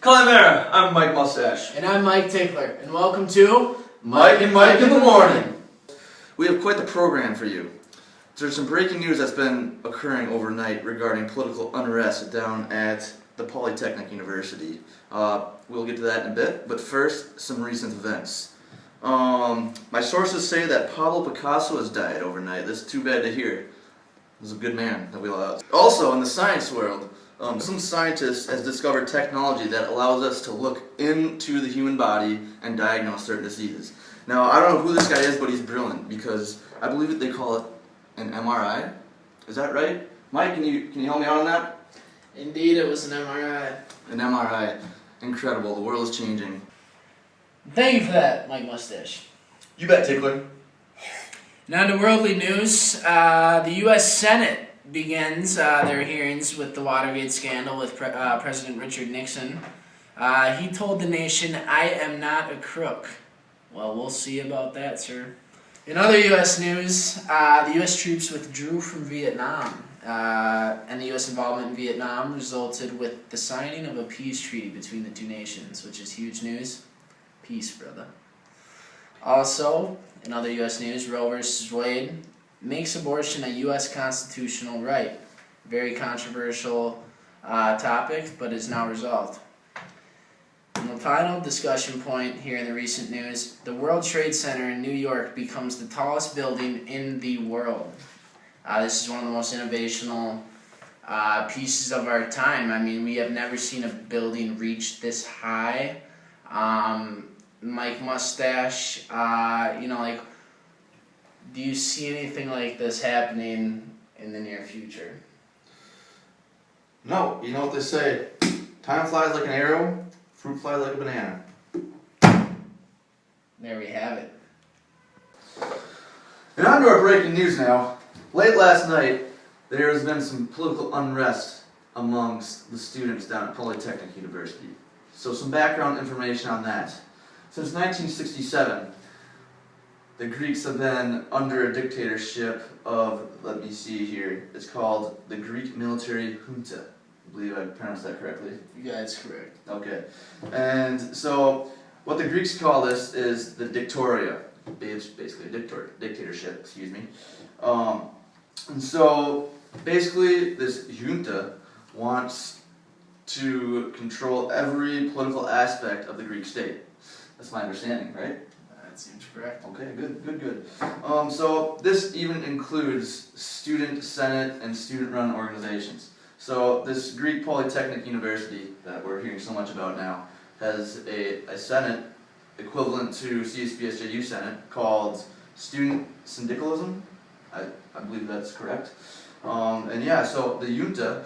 Calamera, I'm Mike Mustache. And I'm Mike Tickler, and welcome to Mike and Mike in the Morning. We have quite the program for you. There's some breaking news that's been occurring overnight regarding political unrest down at the Polytechnic University. We'll get to that in a bit, but first, some recent events. My sources say that Pablo Picasso has died overnight. That's too bad to hear. He was a good man that we lost. Also, in the science world, some scientist has discovered technology that allows us to look into the human body and diagnose certain diseases. Now, I don't know who this guy is, but he's brilliant because I believe that they call it an MRI. Is that right? Mike, can you help me out on that? Indeed, it was an MRI. An MRI. Incredible. The world is changing. Thank you for that, Mike Mustache. You bet, Tickler. Now to worldly news, the U.S. Senate begins their hearings with the Watergate scandal with President Richard Nixon. He told the nation, "I am not a crook." Well, we'll see about that, sir. In other U.S. news, the U.S. troops withdrew from Vietnam, and the U.S. involvement in Vietnam resulted with the signing of a peace treaty between the two nations, which is huge news. Peace, brother. Also, in other U.S. news, Roe v. Wade makes abortion a U.S. constitutional right. Very controversial topic, but is now resolved. And the final discussion point here in the recent news, the World Trade Center in New York becomes the tallest building in the world. This is one of the most innovational pieces of our time. I mean, we have never seen a building reach this high. Mike Mustache, do you see anything like this happening in the near future? No, you know what they say. Time flies like an arrow, fruit flies like a banana. There we have it. And on to our breaking news now. Late last night, there has been some political unrest amongst the students down at Polytechnic University. So some background information on that. Since 1967, the Greeks have been under a dictatorship of, let me see here, it's called the Greek Military Junta. I believe I pronounced that correctly. Yeah, that's correct. Okay. And so, what the Greeks call this is the dictatorship. It's basically a dictatorship, excuse me. And so, basically, this junta wants to control every political aspect of the Greek state. That's my understanding, right? That seems correct. Okay, good. So this even includes student senate and student-run organizations. So this Greek Polytechnic University that we're hearing so much about now has a senate equivalent to CSBSJU Senate called Student Syndicalism. I believe that's correct. And yeah, so the junta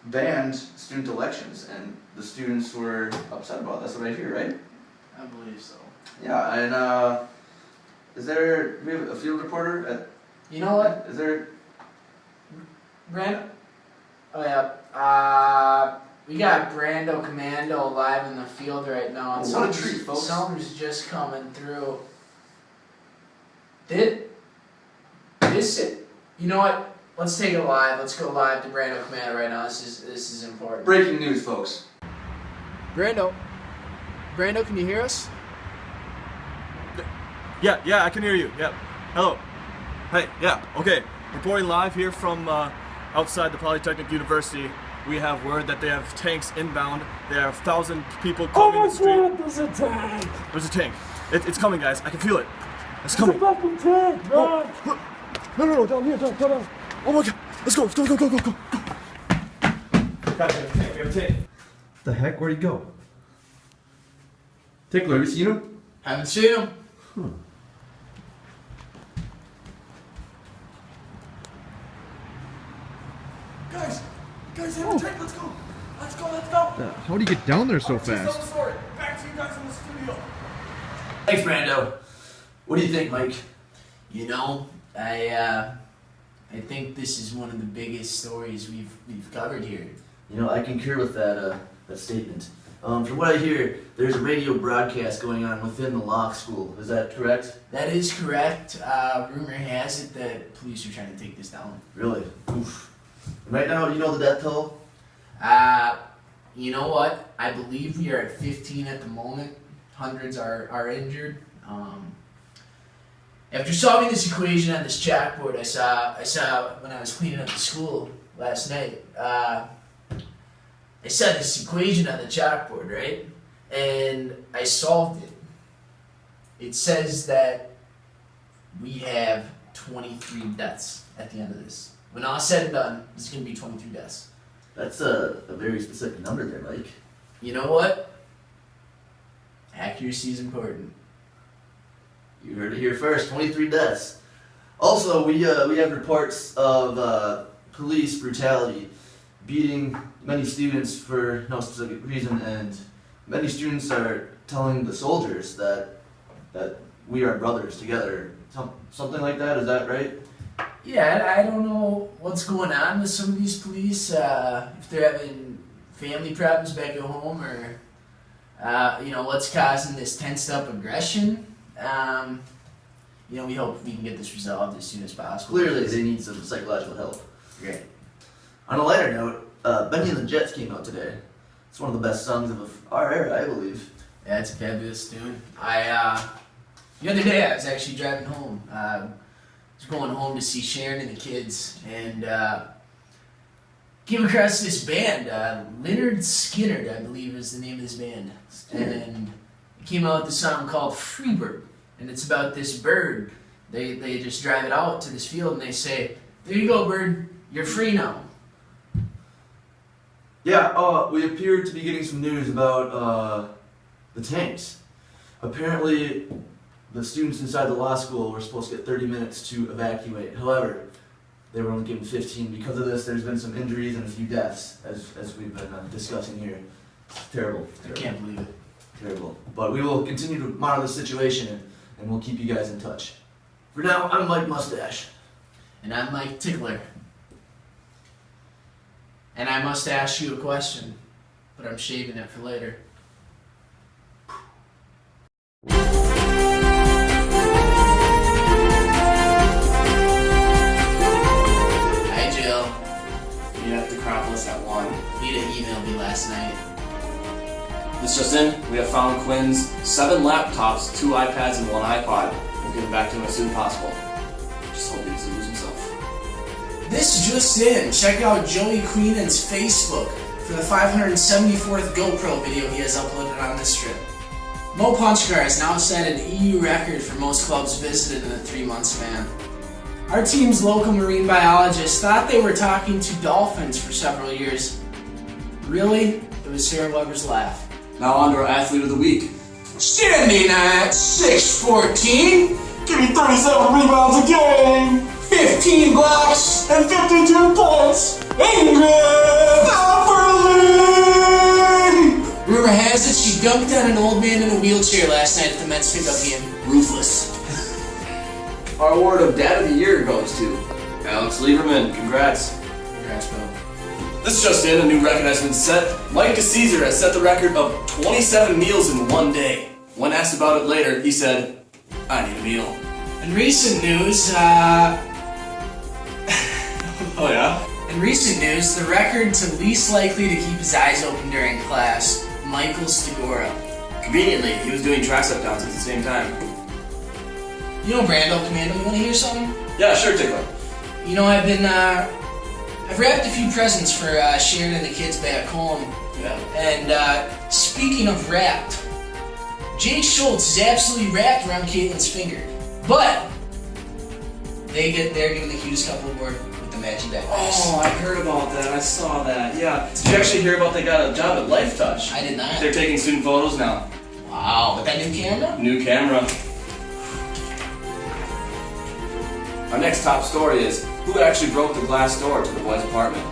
banned student elections, and the students were upset about it. That's what I hear, right? I believe so. Yeah, and do we have a field reporter at... You know what? Is there... Oh yeah, we got Brando Commando live in the field right now. And what a treat, folks. Something's just coming through. You know what? Let's take it live. Let's go live to Brando Commando right now. This is important. Breaking news, folks. Brando, can you hear us? Yeah, I can hear you. Yeah. Hello. Hey, yeah, okay. Reporting live here from outside the Polytechnic University. We have word that they have tanks inbound. There are 1,000 people coming in the street. Oh my God, there's a tank! There's a tank. It's coming, guys. I can feel it. It's coming. It's a fucking tank, man! No, down here, down. Oh my God. Let's go. Go. Guys, we have a tank. What the heck? Where'd he go? Tickler, have you seen him? Haven't seen him. Guys, have a tank. Let's go. How do you get down there so fast? Back to you guys in the studio. Thanks, Brando. What do you think, Mike? You know, I think this is one of the biggest stories we've covered here. You know, I concur with that statement. From what I hear, there's a radio broadcast going on within the law school. Is that correct? That is correct. Rumor has it that police are trying to take this down. Really? Oof. And right now, do you know the death toll? You know what? I believe we are at 15 at the moment. Hundreds are injured. After solving this equation on this chalkboard, I saw when I was cleaning up the school last night. I saw this equation on the chalkboard, right? And I solved it. It says that we have 23 deaths at the end of this. When all said and done, there's going to be 23 deaths. That's a very specific number there, Mike. You know what? Accuracy is important. You heard it here first. 23 deaths. Also, we have reports of police brutality, beating many students for no specific reason, and many students are telling the soldiers that we are brothers together. Something like that. Is that right? Yeah, I don't know what's going on with some of these police. If they're having family problems back at home, or what's causing this tensed up aggression. We hope we can get this resolved as soon as possible. Clearly, they need some psychological help. Great. On a lighter note, Benny and the Jets came out today. It's one of the best songs of our era, I believe. Yeah, it's a fabulous tune. The other day I was actually driving home. I was going home to see Sharon and the kids, and came across this band. Lynyrd Skynyrd, I believe, is the name of this band. And it came out with a song called Freebird. And it's about this bird. They just drive it out to this field and they say, "There you go, bird. You're free now." Yeah, we appear to be getting some news about the tanks. Apparently, the students inside the law school were supposed to get 30 minutes to evacuate. However, they were only given 15. Because of this, there's been some injuries and a few deaths, as we've been discussing here. It's terrible. I can't believe it. Terrible. But we will continue to monitor the situation, and we'll keep you guys in touch. For now, I'm Mike Mustache. And I'm Mike Tickler. And I must ask you a question, but I'm shaving it for later. Hi, Jill. Meet at the Acropolis at 1. Lita emailed me last night. This just in, we have found Quinn's 7 laptops, 2 iPads, and 1 iPod. We'll get them back to him as soon as possible. Just hope he doesn't lose himself. This just in. Check out Joey Queenan's Facebook for the 574th GoPro video he has uploaded on this trip. Mo Punchgar has now set an EU record for most clubs visited in a 3-month span. Our team's local marine biologist thought they were talking to dolphins for several years. Really? It was Sarah Weber's laugh. Now on to our Athlete of the Week. Standing at 6'14", give me 37 rebounds a game, 15 blocks, and 52 points. Ingrid Fapperly! Rumor has it she dunked on an old man in a wheelchair last night at the Mets pickup game. Ruthless. Our award of Dad of the Year goes to Alex Lieberman. Congrats. Congrats, Bo. This just in, a new record has been set. Mike Caesar has set the record of 27 meals in one day. When asked about it later, he said, "I need a meal." In recent news, Oh yeah? In recent news, the record to least likely to keep his eyes open during class, Michael Stigora. Conveniently, he was doing tricep downs at the same time. You know Brando, Commando, you wanna hear something? Yeah, sure, Tickler. You know, I've wrapped a few presents for Sharon and the kids back home. Yeah. And speaking of wrapped, Jake Schultz is absolutely wrapped around Caitlin's finger. But they're giving the cutest couple award with the matching backpacks. Oh, I heard about that. I saw that. Yeah. Did you actually hear about they got a job at Life Touch? I did not. They're taking student photos now. Wow, with that new camera? New camera. Our next top story is who actually broke the glass door to the boys' apartment.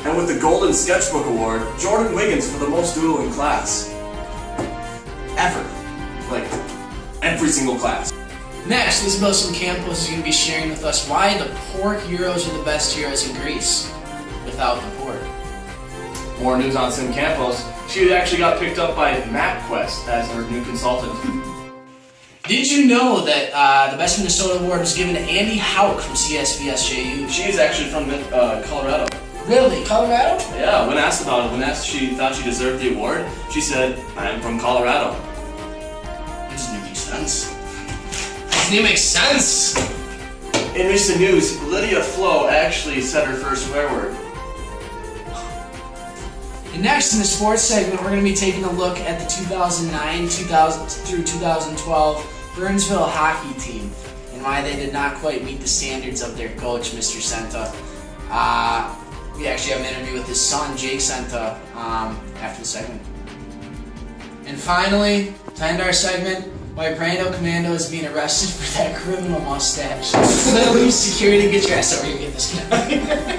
And with the Golden Sketchbook Award, Jordan Wiggins for the most doodle in class. Ever. Like, every single class. Next, Isabel Campos is going to be sharing with us why the pork gyros are the best gyros in Greece without the pork. More news on Sim Campos. She actually got picked up by MapQuest as her new consultant. Did you know that the Best Minnesota Award was given to Andy Hauk from CSVSJU? She's actually from Colorado. Really? Colorado? Yeah, when asked about it, when asked if she thought she deserved the award, she said, "I'm from Colorado." That doesn't make sense. Doesn't even make sense! In recent news, Lydia Flo actually said her first swear word. And next in the sports segment, we're going to be taking a look at the 2009 through 2012 Burnsville hockey team and why they did not quite meet the standards of their coach, Mr. Senta. We actually have an interview with his son, Jake Senta, after the segment. And finally, to end our segment, why Brando Commando is being arrested for that criminal mustache. Let me security, get your ass over here, get this guy.